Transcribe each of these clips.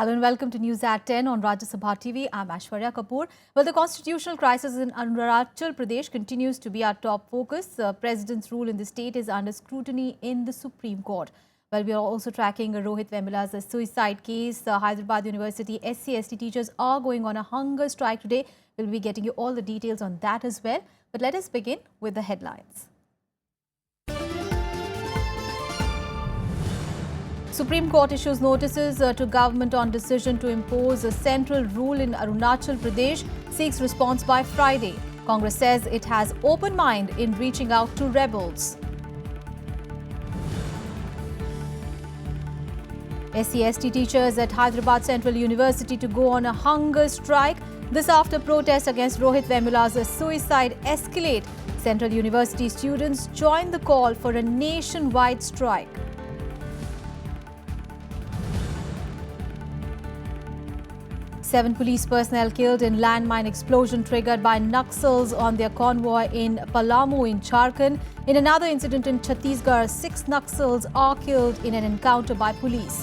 Hello and welcome to News at 10 on Rajya Sabha TV. I'm Aishwarya Kapoor. Well, the constitutional crisis in Arunachal Pradesh continues to be our top focus. The president's rule in the state is under scrutiny in the Supreme Court. Well, we are also tracking Rohit Vemula's suicide case. The Hyderabad University SC/ST teachers are going on a hunger strike today. We'll be getting you all the details on that as well. But let us begin with the headlines. Supreme Court issues notices to government on decision to impose a central rule in Arunachal Pradesh, seeks response by Friday. Congress says it has open mind in reaching out to rebels. SC/ST teachers at Hyderabad Central University to go on a hunger strike. This after protests against Rohit Vemula's suicide escalate. Central University students join the call for a nationwide strike. 7 police personnel killed in landmine explosion triggered by Naxals on their convoy in Palamu in Jharkhand. In another incident in Chhattisgarh, 6 Naxals are killed in an encounter by police.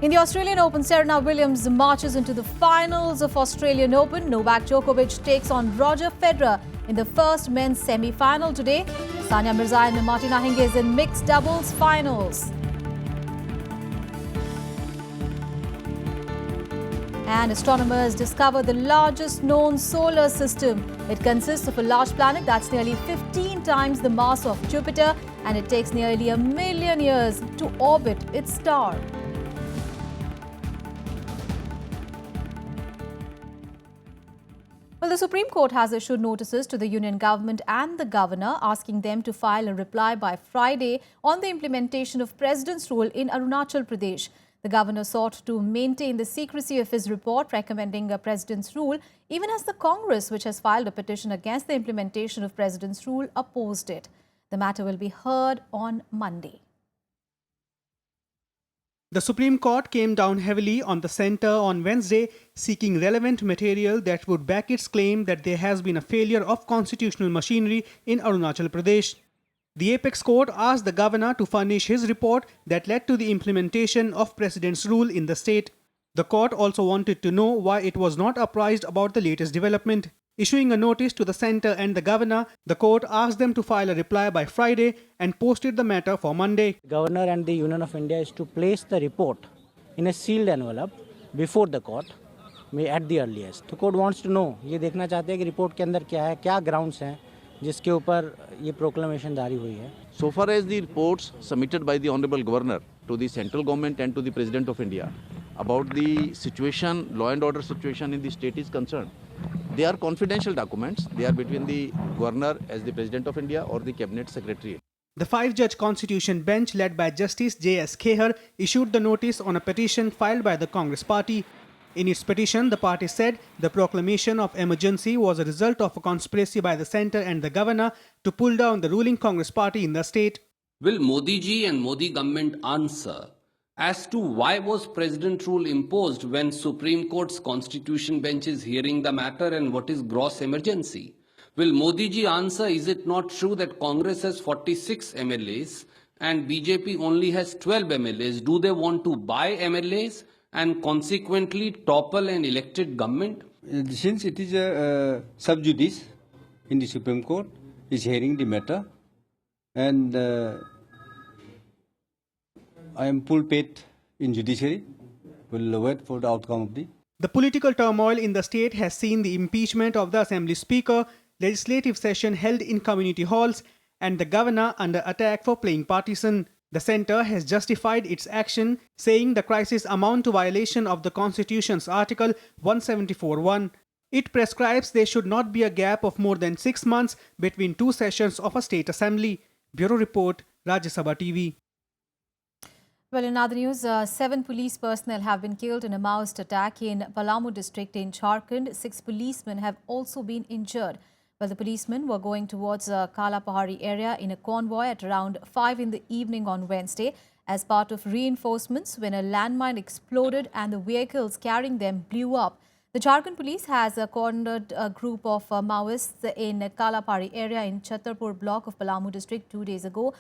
In the Australian Open, Serena Williams marches into the finals of Australian Open. Novak Djokovic takes on Roger Federer in the first men's semi-final today. Sania Mirza and Martina Hingis in mixed doubles finals. And astronomers discovered the largest known solar system. It consists of a large planet that's nearly 15 times the mass of Jupiter, and it takes nearly 1 million years to orbit its star. Well, the Supreme Court has issued notices to the Union Government and the Governor asking them to file a reply by Friday on the implementation of President's rule in Arunachal Pradesh. The Governor sought to maintain the secrecy of his report recommending a President's rule, even as the Congress, which has filed a petition against the implementation of President's rule, opposed it. The matter will be heard on Monday. The Supreme Court came down heavily on the centre on Wednesday, seeking relevant material that would back its claim that there has been a failure of constitutional machinery in Arunachal Pradesh. The Apex Court asked the governor to furnish his report that led to the implementation of President's rule in the state. The court also wanted to know why it was not apprised about the latest development. Issuing a notice to the centre and the governor, the court asked them to file a reply by Friday and posted the matter for Monday. The Governor and the Union of India is to place the report in a sealed envelope before the court at the earliest. The court wants to know, ये देखना चाहते हैं कि report के अंदर क्या है, क्या grounds हैं जिसके ऊपर ये proclamation जारी हुई है. So far as the reports submitted by the Honorable Governor to the central government and to the President of India about the situation, law and order situation in the state is concerned, they are confidential documents. They are between the Governor as the President of India or the Cabinet Secretary. The 5-judge Constitution bench led by Justice J.S. Kheher issued the notice on a petition filed by the Congress party. In its petition, the party said the proclamation of emergency was a result of a conspiracy by the centre and the governor to pull down the ruling Congress party in the state. Will Modi ji and Modi government answer as to why was President rule imposed when Supreme Court's Constitution bench is hearing the matter, and what is gross emergency? Will Modi ji answer, is it not true that Congress has 46 MLAs and BJP only has 12 MLAs? Do they want to buy MLAs and consequently topple an elected government? Since it is a sub judice in the Supreme Court, is hearing the matter, and I am full faith in judiciary. We'll wait for the outcome of the. The political turmoil in the state has seen the impeachment of the Assembly Speaker, legislative session held in community halls, and the governor under attack for playing partisan. The centre has justified its action, saying the crisis amount to violation of the Constitution's Article 174(1). It prescribes there should not be a gap of more than 6 months between 2 sessions of a state assembly. Bureau Report, Rajya Sabha TV. Well, in other news, 7 police personnel have been killed in a Maoist attack in Palamu district in Jharkhand. 6 policemen have also been injured. Well, the policemen were going towards Kala Pahari area in a convoy at around 5 in the evening on Wednesday as part of reinforcements when a landmine exploded and the vehicles carrying them blew up. The Jharkhand police has cornered a group of Maoists in Kala Pahari area in Chhatarpur block of Palamu district 2 days ago.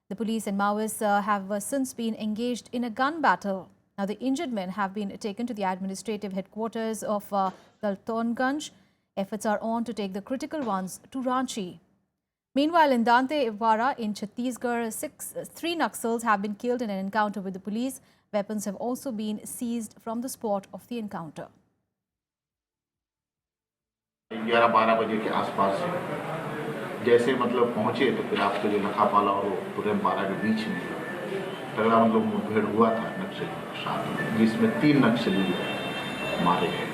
The police and Maoists have since been engaged in a gun battle. Now, the injured men have been taken to the administrative headquarters of Daltonganj. Efforts are on to take the critical ones to Ranchi. Meanwhile, in Dantewara in Chhattisgarh, 3 Naxals have been killed in an encounter with the police. Weapons have also been seized from the spot of the encounter. 11-12 बजे के आसपास जैसे मतलब पहुंचे तो फिर आपके जो लखापाला और पुरम पारा के बीच में तगड़ा मतलब मुठभेड़ हुआ था नक्सलियों के साथ, जिसमें 3 नक्सली मारे गए.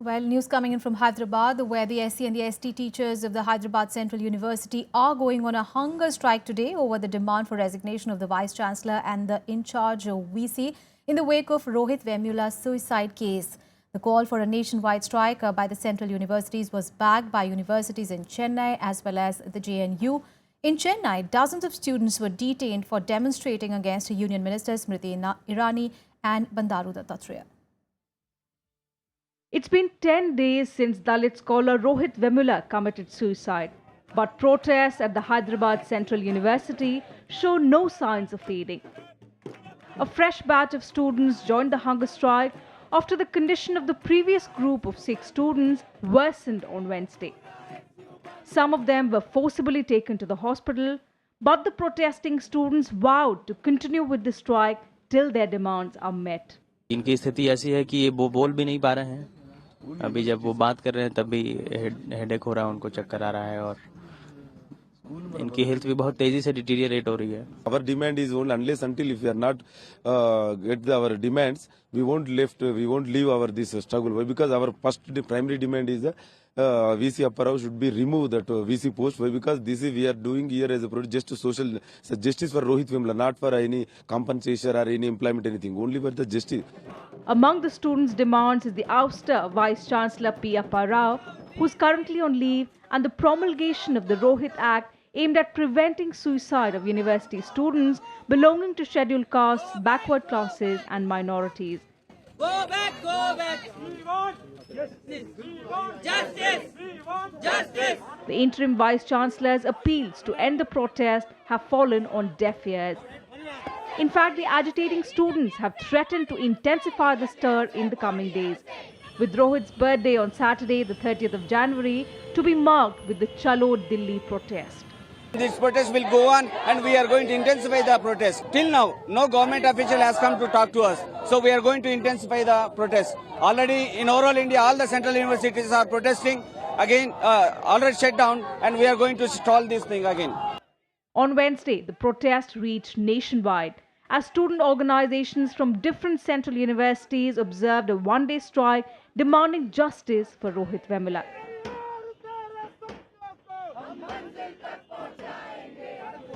Well, news coming in from Hyderabad, where the SC and the ST teachers of the Hyderabad Central University are going on a hunger strike today over the demand for resignation of the Vice-Chancellor and the in-charge VC in the wake of Rohit Vemula's suicide case. The call for a nationwide strike by the Central Universities was backed by universities in Chennai as well as the JNU. In Chennai, dozens of students were detained for demonstrating against Union Ministers Smriti Irani and Bandaru Dattatreya. It's been 10 days since Dalit scholar Rohit Vemula committed suicide. But protests at the Hyderabad Central University show no signs of fading. A fresh batch of students joined the hunger strike after the condition of the previous group of 6 students worsened on Wednesday. Some of them were forcibly taken to the hospital, but the protesting students vowed to continue with the strike till their demands are met. इनकी स्थिति ऐसी है कि ये वो बोल भी नहीं पा रहे हैं. अभी जब वो बात कर रहे हैं तब भी हेडेक हो रहा है, उनको चक्कर आ रहा है और इनकी हेल्थ भी बहुत तेजी से डिटीरियरेट हो रही है. Our demand is only unless until if we are not get our demands, we won't leave our this struggle. Why? Because our first primary demand is VC Apparao should be removed that VC post. Why? Because this is we are doing here as a project just to social justice for Rohit Vemula, not for any compensation or any employment anything, only for the justice. Among the students' demands is the ouster of Vice-Chancellor P. Apparao, who is currently on leave, and the promulgation of the Rohit Act aimed at preventing suicide of university students belonging to scheduled castes, backward classes and minorities. Go back, go back. We want justice. We want justice. We want justice. The interim Vice-Chancellor's appeals to end the protest have fallen on deaf ears. In fact, the agitating students have threatened to intensify the stir in the coming days, with Rohit's birthday on Saturday, the 30th of January, to be marked with the Chalo Delhi protest. This protest will go on and we are going to intensify the protest. Till now, no government official has come to talk to us. So we are going to intensify the protest. Already in overall India, all the central universities are protesting again, already shut down, and we are going to stall this thing again. On Wednesday, the protest reached nationwide as student organizations from different central universities observed a one-day strike demanding justice for Rohit Vemula.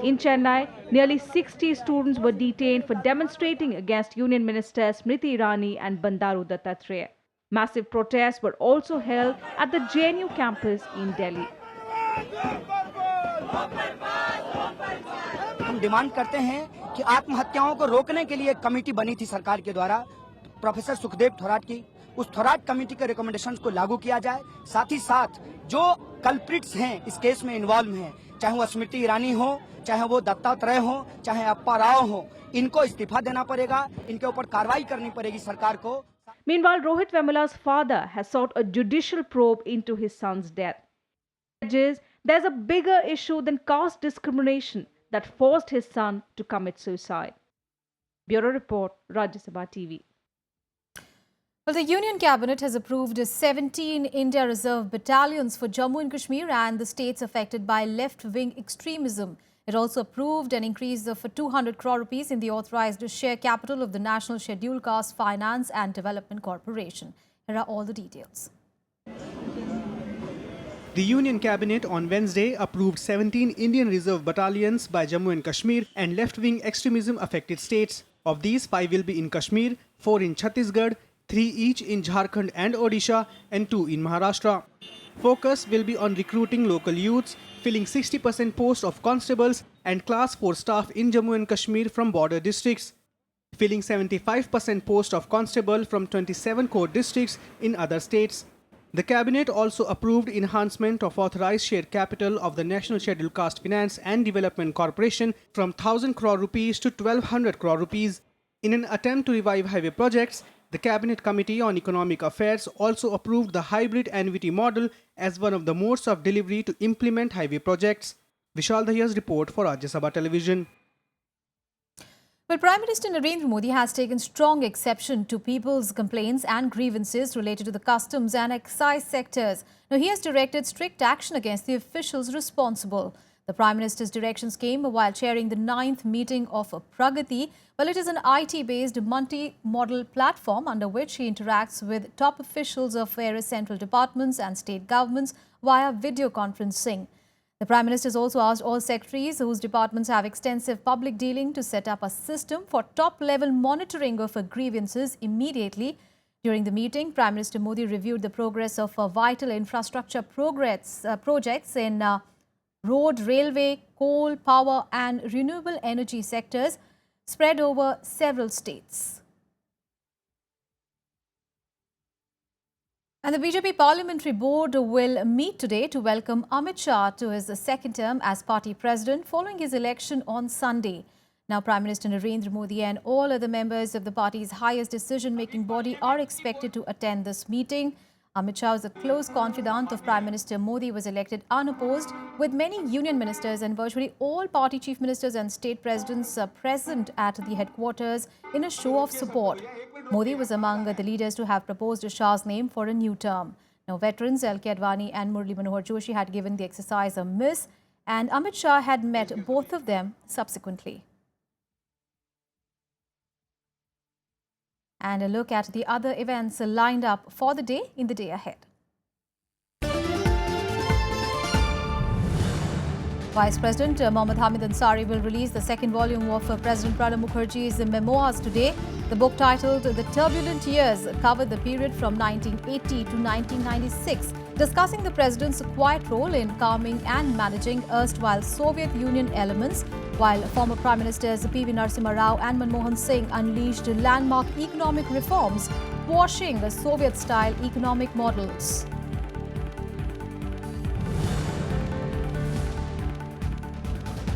In Chennai, nearly 60 students were detained for demonstrating against Union Ministers Smriti Irani and Bandaru Dattatreya. Massive protests were also held at the JNU campus in Delhi. हम demand करते हैं कि आत्महत्याओं को रोकने के लिए एक कमेटी बनी थी सरकार के द्वारा प्रोफेसर सुखदेव थोराट की, उस थोराट कमेटी के रिकमेंडेशंस को लागू किया जाए. साथ ही साथ जो कल्प्रिट्स हैं इस केस में इन्वॉल्व हैं, चाहे वो स्मृति ईरानी हो, चाहे वो दत्तात्रेय हो, चाहे अप्पा राव हो, इनको इस्तीफा देना पड़ेगा, इनके ऊपर कार्रवाई करनी पड़ेगी सरकार को. Meanwhile, Rohit Vemula's father has sought a judicial probe into his son's death. There's a bigger issue than caste discrimination that forced his son to commit suicide. Bureau Report, Rajya Sabha TV. Well, the Union Cabinet has approved 17 India Reserve battalions for Jammu and Kashmir and the states affected by left-wing extremism. It also approved an increase of 200 crore rupees in the authorized share capital of the National Scheduled Caste Finance and Development Corporation. Here are all the details. The Union Cabinet on Wednesday approved 17 Indian Reserve battalions by Jammu and Kashmir and left-wing extremism affected states. Of these, 5 will be in Kashmir, 4 in Chhattisgarh, 3 each in Jharkhand and Odisha, and 2 in Maharashtra. Focus will be on recruiting local youths, filling 60% posts of constables and Class 4 staff in Jammu and Kashmir from border districts, filling 75% posts of constable from 27 core districts in other states. The Cabinet also approved enhancement of authorized share capital of the National Scheduled Caste Finance and Development Corporation from 1,000 crore rupees to 1,200 crore rupees. In an attempt to revive highway projects, the Cabinet Committee on Economic Affairs also approved the hybrid annuity model as one of the modes of delivery to implement highway projects. Vishal Dahiya's report for Rajya Sabha Television. Well, Prime Minister Narendra Modi has taken strong exception to people's complaints and grievances related to the customs and excise sectors. Now, he has directed strict action against the officials responsible. The Prime Minister's directions came while chairing the 9th meeting of Pragati. Well, it is an IT-based multi-model platform under which he interacts with top officials of various central departments and state governments via video conferencing. The Prime Minister has also asked all secretaries whose departments have extensive public dealing to set up a system for top-level monitoring of grievances immediately. During the meeting, Prime Minister Modi reviewed the progress of vital infrastructure projects in road, railway, coal, power and renewable energy sectors spread over several states. And the BJP Parliamentary Board will meet today to welcome Amit Shah to his second term as party president following his election on Sunday. Now, Prime Minister Narendra Modi and all other members of the party's highest decision-making body are expected to attend this meeting. Amit Shah, is a close confidant of Prime Minister Modi, was elected unopposed, with many union ministers and virtually all party chief ministers and state presidents present at the headquarters in a show of support. Modi was among the leaders to have proposed Shah's name for a new term. Now, veterans L.K. Advani and Murli Manohar Joshi had given the exercise a miss, and Amit Shah had met both of them subsequently. And a look at the other events lined up for the day in the day ahead. Vice President Mohammad Hamid Ansari will release the second volume of President Pranab Mukherjee's memoirs today. The book, titled The Turbulent Years, covered the period from 1980 to 1996, discussing the president's quiet role in calming and managing erstwhile Soviet Union elements, while former Prime Ministers P.V. Narasimha Rao and Manmohan Singh unleashed landmark economic reforms, quashing Soviet-style economic models.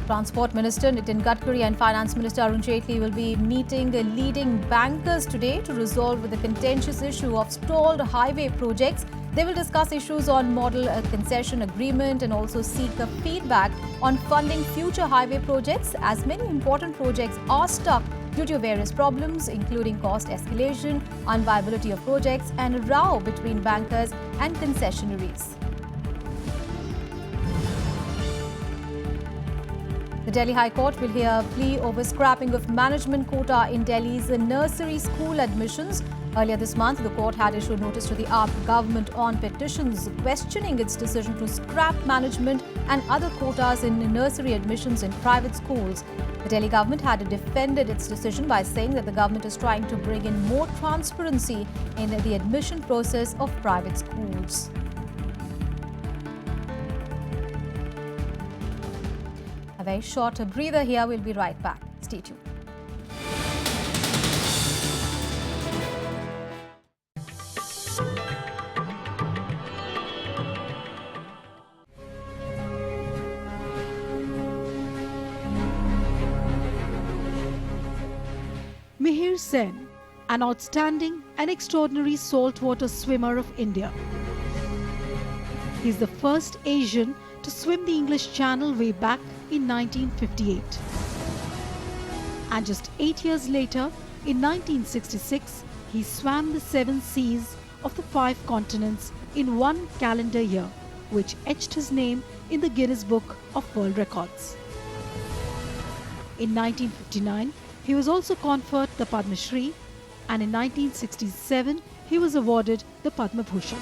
Transport Minister Nitin Gadkari and Finance Minister Arun Jaitley will be meeting leading bankers today to resolve the contentious issue of stalled highway projects. They will discuss issues on model concession agreement and also seek feedback on funding future highway projects, as many important projects are stuck due to various problems, including cost escalation, unviability of projects and a row between bankers and concessionaries. The Delhi High Court will hear a plea over scrapping of management quota in Delhi's nursery school admissions. Earlier this month, the court had issued notice to the AAP government on petitions questioning its decision to scrap management and other quotas in nursery admissions in private schools. The Delhi government had defended its decision by saying that the government is trying to bring in more transparency in the admission process of private schools. A very short breather here. We'll be right back. Stay tuned. Mihir Sen, an outstanding and extraordinary saltwater swimmer of India. He is the first Asian to swim the English Channel way back in 1958. And just 8 years later, in 1966, he swam the 7 seas of the 5 continents in 1 calendar year, which etched his name in the Guinness Book of World Records. In 1959, he was also conferred the Padma Shri, and in 1967, he was awarded the Padma Bhushan.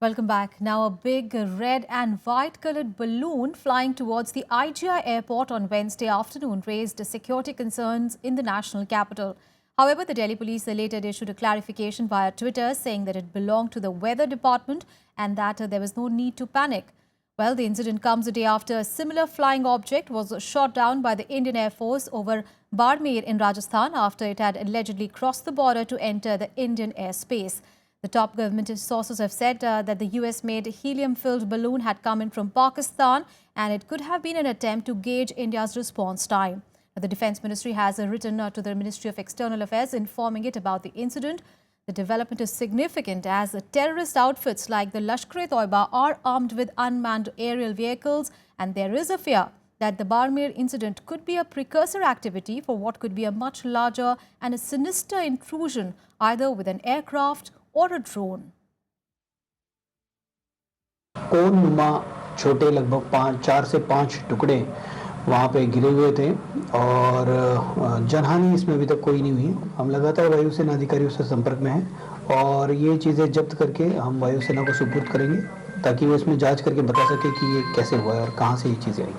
Welcome back. Now, a big red and white coloured balloon flying towards the IGI airport on Wednesday afternoon raised security concerns in the national capital. However, the Delhi police later issued a clarification via Twitter saying that it belonged to the weather department and that there was no need to panic. Well, the incident comes a day after a similar flying object was shot down by the Indian Air Force over Barmer in Rajasthan after it had allegedly crossed the border to enter the Indian airspace. The top government sources have said that the US-made helium-filled balloon had come in from Pakistan and it could have been an attempt to gauge India's response time. The Defence Ministry has written to the Ministry of External Affairs informing it about the incident. The development is significant as terrorist outfits like the Lashkar-e-Toiba are armed with unmanned aerial vehicles, and there is a fear that the Barmer incident could be a precursor activity for what could be a much larger and a sinister intrusion either with an aircraft or a drone. कोन नुमा छोटे लगभग 4 से 5 टुकड़े वहाँ पे गिरे हुए थे और जनहानि इसमें अभी तक कोई नहीं हुई। हम लगातार वायुसेना अधिकारियों से संपर्क में हैं और ये चीज़ें जब्त करके हम वायुसेना को सुपुर्द करेंगे ताकि वो इसमें जांच करके बता सके कि ये कैसे हुआ है और कहाँ से ये चीज़ें आई।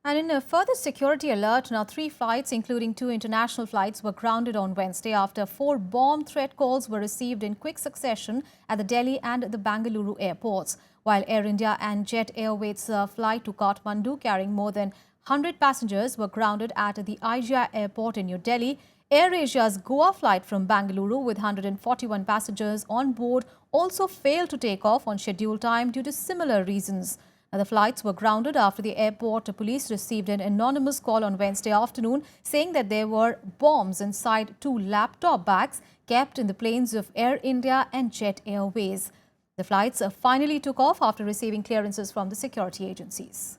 And in a further security alert, now 3 flights, including 2 international flights, were grounded on Wednesday after 4 bomb threat calls were received in quick succession at the Delhi and the Bangalore airports. While Air India and Jet Airways' flight to Kathmandu carrying more than 100 passengers were grounded at the IGI airport in New Delhi, Air Asia's Goa flight from Bangalore with 141 passengers on board also failed to take off on scheduled time due to similar reasons. The flights were grounded after the airport police received an anonymous call on Wednesday afternoon saying that there were bombs inside 2 laptop bags kept in the planes of Air India and Jet Airways. The flights finally took off after receiving clearances from the security agencies.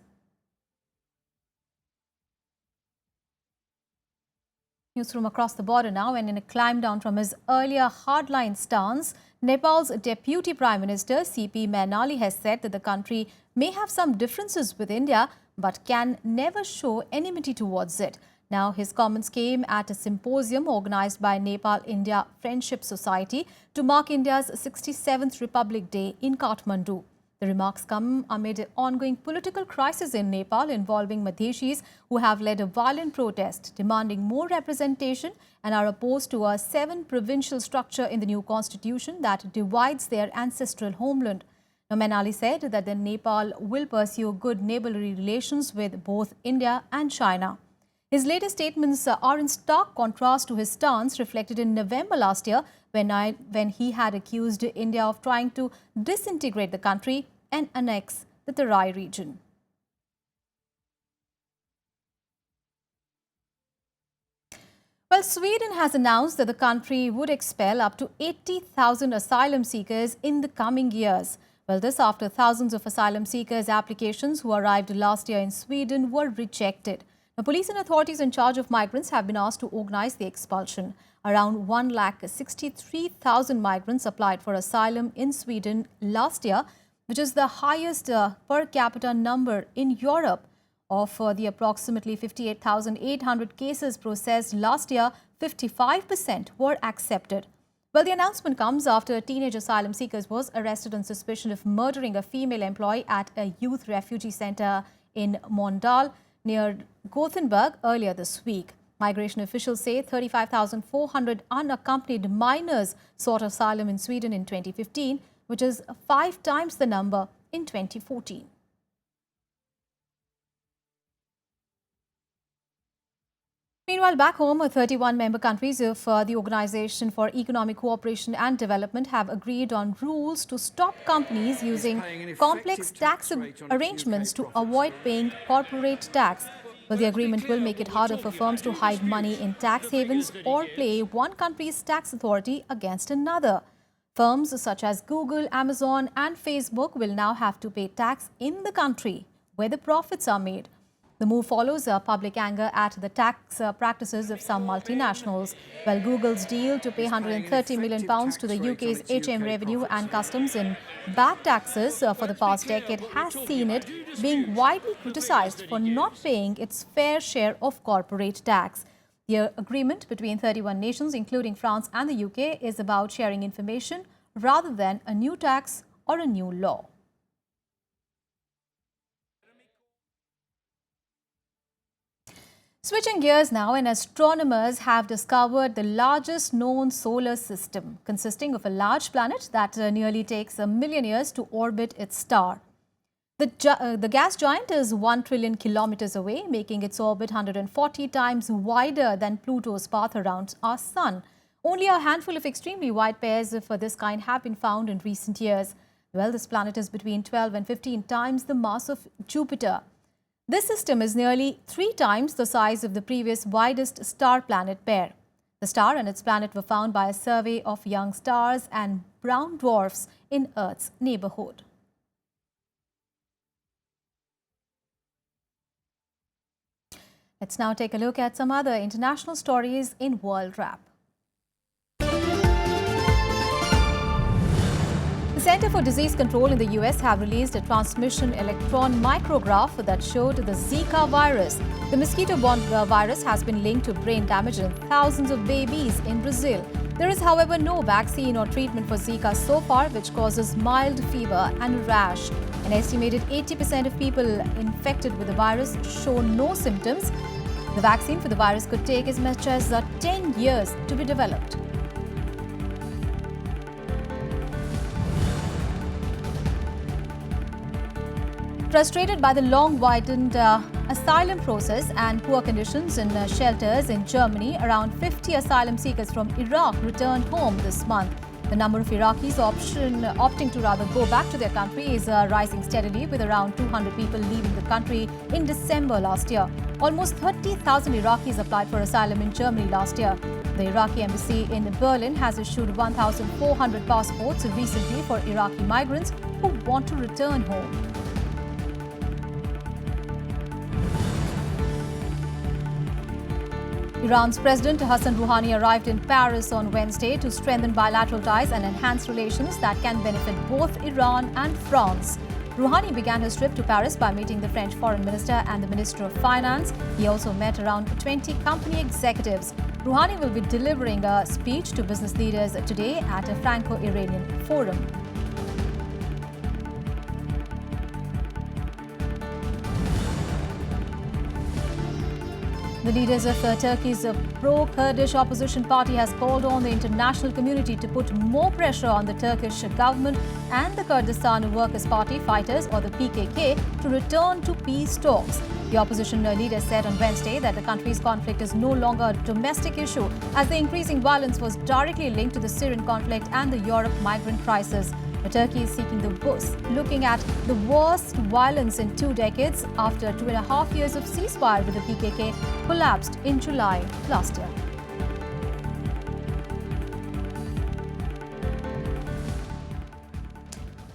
News from across the border now, and in a climb down from his earlier hardline stance, Nepal's Deputy Prime Minister C.P. Mainali has said that the country may have some differences with India but can never show enmity towards it. Now, his comments came at a symposium organized by Nepal-India Friendship Society to mark India's 67th Republic Day in Kathmandu. The remarks come amid an ongoing political crisis in Nepal involving Madheshis who have led a violent protest demanding more representation and are opposed to a 7-provincial structure in the new constitution that divides their ancestral homeland. Now, Mainali said that the Nepal will pursue good neighborly relations with both India and China. His latest statements are in stark contrast to his stance reflected in November last year when he had accused India of trying to disintegrate the country and annex the Terai region. Well, Sweden has announced that the country would expel up to 80,000 asylum seekers in the coming years. Well, this after thousands of asylum seekers' applications who arrived last year in Sweden were rejected. Now, police and authorities in charge of migrants have been asked to organize the expulsion. Around 163,000 migrants applied for asylum in Sweden last year, which is the highest per capita number in Europe. Of the approximately 58,800 cases processed last year, 55% were accepted. Well, the announcement comes after a teenage asylum seeker was arrested on suspicion of murdering a female employee at a youth refugee center in Mondal near Gothenburg earlier this week. Migration officials say 35,400 unaccompanied minors sought asylum in Sweden in 2015, which is 5 times the number in 2014. Meanwhile, back home, 31 member countries of the Organization for Economic Cooperation and Development have agreed on rules to stop companies using complex tax arrangements to avoid paying corporate tax. Well, the agreement will make it harder for firms to hide money in tax havens or play one country's tax authority against another. Firms such as Google, Amazon and Facebook will now have to pay tax in the country where the profits are made. The move follows public anger at the tax practices of some multinationals. Well, Google's deal to pay £130 million to the UK's HM Revenue and Customs in back taxes for the past decade has seen it being widely criticised for not paying its fair share of corporate tax. The agreement between 31 nations, including France and the UK, is about sharing information rather than a new tax or a new law. Switching gears now, and astronomers have discovered the largest known solar system, consisting of a large planet that nearly takes 1 million years to orbit its star. The gas giant is 1 trillion kilometers away, making its orbit 140 times wider than Pluto's path around our sun. Only a handful of extremely wide pairs of this kind have been found in recent years. Well, this planet is between 12 and 15 times the mass of Jupiter. This system is nearly 3 times the size of the previous widest star-planet pair. The star and its planet were found by a survey of young stars and brown dwarfs in Earth's neighborhood. Let's now take a look at some other international stories in World Wrap. The Center for Disease Control in the US have released a transmission electron micrograph that showed the Zika virus. The mosquito-borne virus has been linked to brain damage in thousands of babies in Brazil. There is, however, no vaccine or treatment for Zika so far, which causes mild fever and rash. An estimated 80% of people infected with the virus show no symptoms. The vaccine for the virus could take as much as 10 years to be developed. Frustrated by the long-widened asylum process and poor conditions in shelters in Germany, around 50 asylum seekers from Iraq returned home this month. The number of Iraqis opting to rather go back to their country is rising steadily, with around 200 people leaving the country in December last year. Almost 30,000 Iraqis applied for asylum in Germany last year. The Iraqi embassy in Berlin has issued 1,400 passports recently for Iraqi migrants who want to return home. Iran's President Hassan Rouhani arrived in Paris on Wednesday to strengthen bilateral ties and enhance relations that can benefit both Iran and France. Rouhani began his trip to Paris by meeting the French Foreign Minister and the Minister of Finance. He also met around 20 company executives. Rouhani will be delivering a speech to business leaders today at a Franco-Iranian forum. The leaders of Turkey's pro-Kurdish opposition party has called on the international community to put more pressure on the Turkish government and the Kurdistan Workers' Party fighters, or the PKK, to return to peace talks. The opposition leader said on Wednesday that the country's conflict is no longer a domestic issue, as the increasing violence was directly linked to the Syrian conflict and the Europe migrant crisis. Turkey is seeking the boost, looking at the worst violence in 2 decades after 2.5 years of ceasefire with the PKK collapsed in July last year.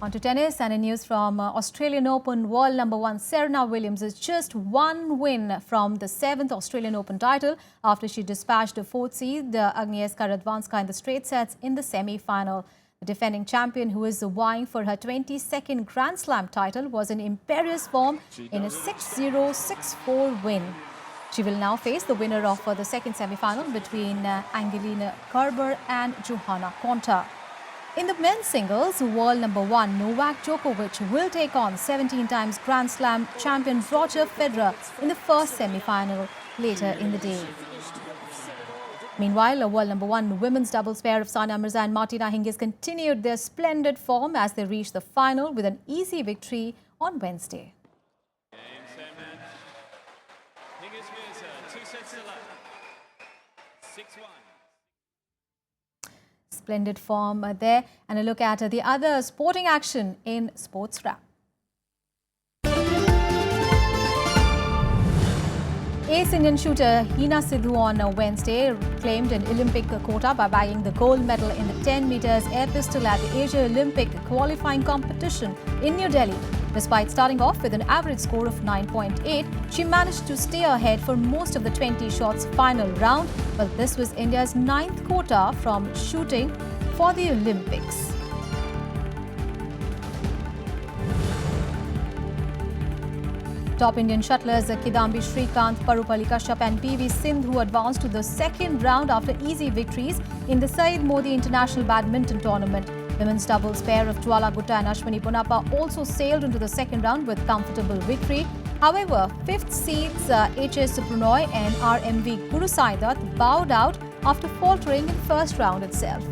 On to tennis, and in news from Australian Open, world number 1 Serena Williams is just 1 win from the 7th Australian Open title after she dispatched the 4th seed Agnieszka Radwanska in the straight sets in the semi-final. The defending champion, who is vying for her 22nd Grand Slam title, was in imperious form in a 6-0, 6-4 win. She will now face the winner of the second semi-final between Angelina Kerber and Johanna Konta. In the men's singles, world number 1 Novak Djokovic will take on 17 times Grand Slam champion Roger Federer in the first semi-final later in the day. Meanwhile, a world number 1 women's doubles pair of Sania Mirza and Martina Hingis continued their splendid form as they reached the final with an easy victory on Wednesday. Splendid form there, and a look at the other sporting action in Sports Wrap. Ace Indian shooter Hina Sidhu on Wednesday claimed an Olympic quota by bagging the gold medal in the 10 meters air pistol at the Asia Olympic qualifying competition in New Delhi. Despite starting off with an average score of 9.8, she managed to stay ahead for most of the 20 shots final round, but this was India's 9th quota from shooting for the Olympics. Top Indian shuttlers Kidambi Srikanth, Parupalli Kashyap and PV Sindhu advanced to the second round after easy victories in the Saeed Modi International Badminton Tournament. Women's doubles pair of Jwala Gutta and Ashwini Ponappa also sailed into the second round with comfortable victory. However, fifth seeds HS Pranoy and RMV Gurusaidat bowed out after faltering in first round itself.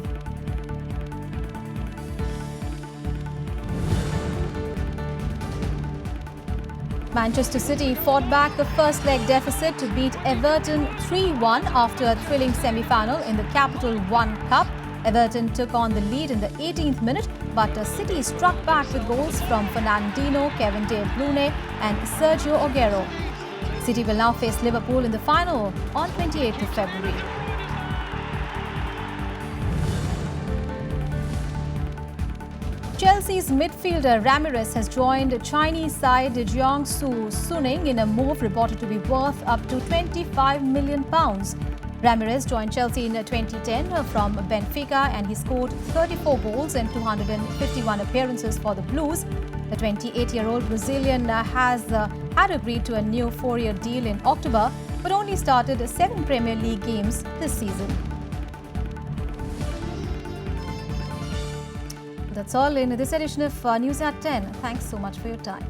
Manchester City fought back a first leg deficit to beat Everton 3-1 after a thrilling semi-final in the Capital One Cup. Everton took on the lead in the 18th minute, but City struck back with goals from Fernandinho, Kevin De Bruyne and Sergio Aguero. City will now face Liverpool in the final on 28th of February. Chelsea's midfielder Ramirez has joined Chinese side Jiangsu Suning in a move reported to be worth up to £25 million. Ramirez joined Chelsea in 2010 from Benfica and he scored 34 goals and 251 appearances for the Blues. The 28-year-old Brazilian has had agreed to a new 4-year deal in October, but only started 7 Premier League games this season. That's all in this edition of News at 10. Thanks so much for your time.